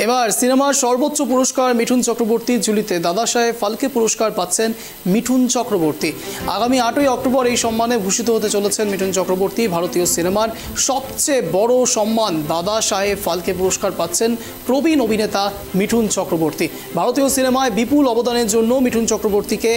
এবার সিনেমার সর্বোচ্চ পুরস্কার মিঠুন চক্রবর্তীর ঝুলিতে দাদা সাহেব ফালকে পুরস্কার পাচ্ছেন মিঠুন চক্রবর্তী। আগামী 8ই অক্টোবর এই সম্মানে ভূষিত হতে চলেছেন মিঠুন চক্রবর্তী। ভারতীয় সিনেমার সবচেয়ে বড় সম্মান দাদা সাহেব ফালকে পুরস্কার পাচ্ছেন প্রবীণ অভিনেতা মিঠুন চক্রবর্তী। ভারতীয় সিনেমায় বিপুল অবদানের জন্য মিঠুন চক্রবর্তীকে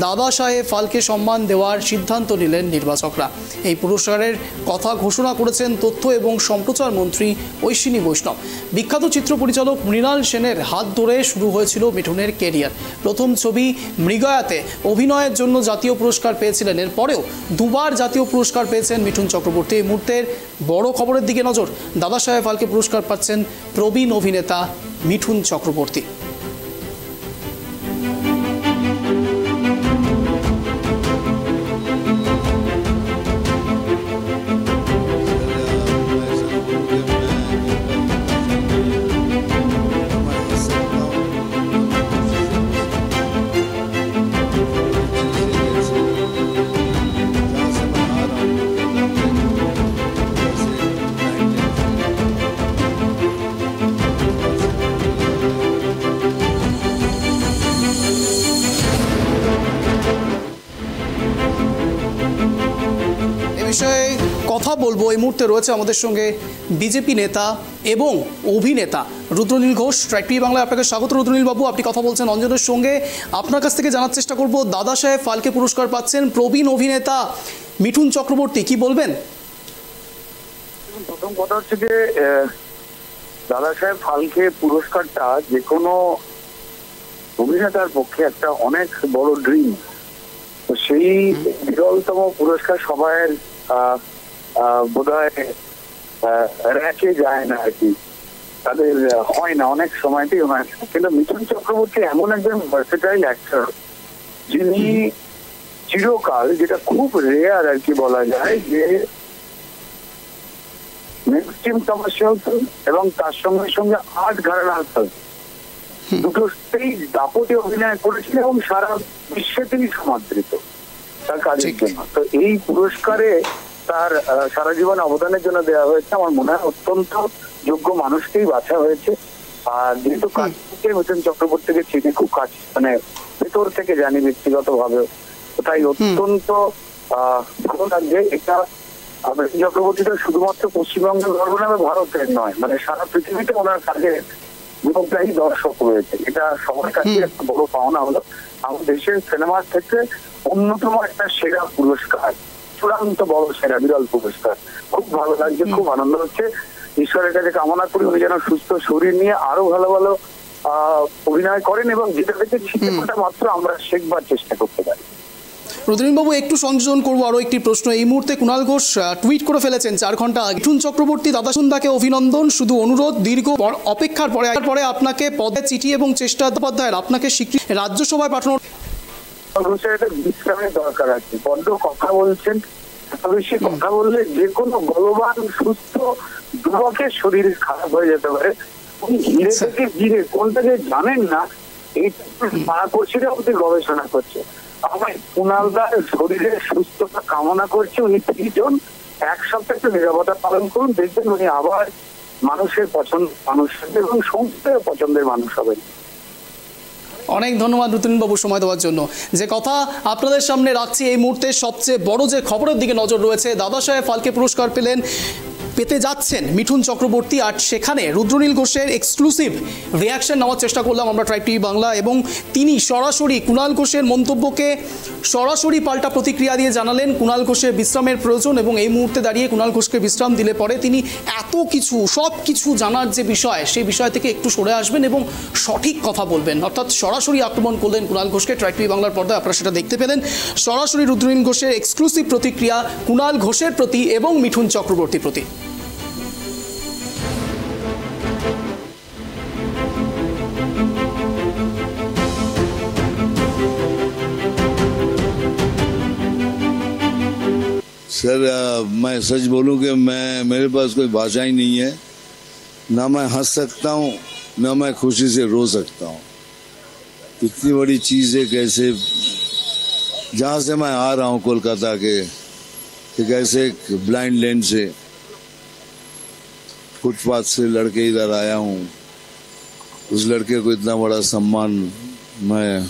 দাদা সাহেব ফালকে সম্মান দেওয়ার সিদ্ধান্ত নিলেন নির্বাচকরা। এই পুরস্কারের কথা ঘোষণা করেছেন তথ্য এবং সম্প্রচার মন্ত্রী অশ্বিনী বৈষ্ণব। বিখ্যাত চিত্র পরিচালক মৃণাল সেনের হাত ধরে শুরু হয়েছিল মিঠুনের কেরিয়ার। প্রথম ছবি মৃগয়াতে অভিনয়ের জন্য জাতীয় পুরস্কার পেয়েছিলেন। এরপরেও দুবার জাতীয় পুরস্কার পেয়েছেন মিঠুন চক্রবর্তী। এই মুহূর্তের বড় খবরের দিকে নজর। দাদা সাহেব ফালকে পুরস্কার পাচ্ছেন প্রবীণ অভিনেতা মিঠুন চক্রবর্তী। বিষয়ে কথা বলবো। এই মুহূর্তে রয়েছে আমাদের সঙ্গে বিজেপি নেতা এবং অভিনেতা রুদ্রনীল ঘোষ। ট্রাইব টিভি বাংলায় আপনাকে স্বাগত। রুদ্রনীল বাবু, আপনি কথা বলছেন অঞ্জনের সঙ্গে। আপনার কাছ থেকে জানার চেষ্টা করব, দাদা সাহেব ফালকে পুরস্কার পাচ্ছেন প্রবীণ অভিনেতা মিঠুন চক্রবর্তী, কি বলবেন? প্রথম কথা হচ্ছে যে দাদা সাহেব ফালকে পুরস্কারটা যে কোনো অভিনেতার পক্ষে একটা অনেক বড় ড্রিম। তো সেই বিরলতম পুরস্কার সবাই বোধহয় রেখে যায় না আর কি, তাদের হয় না, অনেক সময়তেই হয় না। কিন্তু মিঠুন চক্রবর্তী এমন একজন ভার্সেটাইল অ্যাক্টর যিনি চিরকাল, যেটা খুব রেয়ার আর কি বলা যায়, যে মেইনস্ট্রিম কমার্শিয়াল ফিল্ম এবং তার সঙ্গে সঙ্গে আর্ট ঘরানার ফিল্ম দুটোতেই দাপটে অভিনয় করেছিলেন এবং সারা বিশ্বে তিনি সমাদৃত তার কাজের জন্য। তো এই পুরস্কারে তার সারা জীবন অবদানের জন্য দেওয়া হয়েছে। আমার মনে হয় অত্যন্ত যোগ্য মানুষকেই বাছা হয়েছে। আর যেহেতু কাজ থেকে মিঠুন চক্রবর্তীকে চিনি খুব কাজ, মানে ভেতর থেকে জানি ব্যক্তিগত ভাবে, তাই অত্যন্ত ভালো লাগছে। এটা মিঠুন চক্রবর্তী তো শুধুমাত্র পশ্চিমবঙ্গের গর্ব নামে ভারতের নয়, মানে সারা পৃথিবীতে ওনার কাজের গুণগ্রাহী দর্শক রয়েছে। এটা সবার কাছে একটা বড় পাওনা হলো। আমাদের দেশের সিনেমার ক্ষেত্রে অন্যতম একটা সেরা পুরস্কার, চূড়ান্ত বড় সেরা বিরল পুরস্কার। খুব ভালো লাগছে, খুব আনন্দ হচ্ছে। ঈশ্বরের কাছে কামনা করি উনি যেন সুস্থ শরীর নিয়ে আরো ভালো ভালো অভিনয় করেন এবং যেটা থেকে শিক্ষাটা মাত্র আমরা শেখবার চেষ্টা করতে পারি। রুদ্রনীলবাবু, একটু সংযোজন করবো আরও একটি প্রশ্ন। এই মুহূর্তে কুণাল ঘোষ টুইট করে ফেলেছেন 4 ঘন্টা আগে, মিঠুন চক্রবর্তী দাদাসুন্দাকে অভিনন্দন, শুধু অনুরোধ, দীর্ঘ অপেক্ষার পরে আপনাকে পদে চিঠি এবং চেষ্টা উপাধ্যায়ের আপনাকে স্বীকৃতি রাজ্যসভায় পাঠানোর বিশ্রামের দরকার আছে। বড্ড কথা বলছেন, এত বেশি কথা বললে যে কোনো বলবান সুস্থ যুবকের শরীর খারাপ হয়ে যেতে পারে। উনি হিরে থেকে জিরে কোনটাকে জানেন না, এই করছে অব্দি গবেষণা করছে। আমার কুণালদার শরীরের সুস্থতা কামনা করছে। উনি 3 জন 1 সপ্তাহ একটু নিরাপত্তা পালন করুন, দেখবেন উনি আবার মানুষের পছন্দ মানুষ এবং সংস্থার পছন্দের মানুষ হবেন। অনেক ধন্যবাদ রুদ্রনীলবাবু সময় দেওয়ার জন্য। যে কথা আপনাদের সামনে রাখছি, এই মুহূর্তে সবচেয়ে বড় যে খবরের দিকে নজর রয়েছে, দাদা সাহেব ফালকে পুরস্কার পেতে যাচ্ছেন মিঠুন চক্রবর্তী। আর সেখানে রুদ্রনীল ঘোষের এক্সক্লুসিভ রিয়াকশন নেওয়ার চেষ্টা করলাম আমরা ট্রাইব টিভি বাংলা, এবং তিনি সরাসরি কুণাল ঘোষের মন্তব্যকে সরাসরি পাল্টা প্রতিক্রিয়া দিয়ে জানালেন কুণাল ঘোষের বিশ্রামের প্রয়োজন, এবং এই মুহূর্তে দাঁড়িয়ে কুণাল ঘোষকে বিশ্রাম দিলে পরে তিনি এত কিছু সব কিছু জানার যে বিষয়, সেই বিষয় থেকে একটু সরে আসবেন এবং সঠিক কথা বলবেন। অর্থাৎ সরাসরি আক্রমণ করলেন কুণাল ঘোষকে। ট্রাইব টিভি বাংলার পর্দায় আপনারা সেটা দেখতে পেলেন। সরাসরি রুদ্রনীল ঘোষের এক্সক্লুসিভ প্রতিক্রিয়া কুণাল ঘোষের প্রতি এবং মিঠুন চক্রবর্তীর প্রতি। सर मैं सच बोलूं कि मेरे पास कोई भाषा ही नहीं है। ना मैं हंस सकता हूं, ना मैं खुशी से रो सकता हूं। इतनी बड़ी चीज़ है, कैसे जहाँ से मैं आ रहा हूँ कोलकाता के, एक ऐसे ब्लाइंड लेन से फुटपाथ से लड़के इधर आया हूँ। उस लड़के को इतना बड़ा सम्मान मैं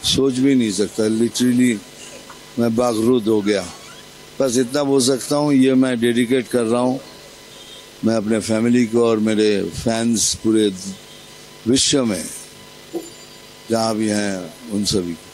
सोच भी नहीं सकता। लिटरली मैं बागरूद हो गया। बस इतना बोल सकता हूँ, ये मैं डेडिकेट कर रहा हूँ मैं अपने फैमिली को और मेरे फैंस पूरे विश्व में जहाँ भी हैं उन सभी को।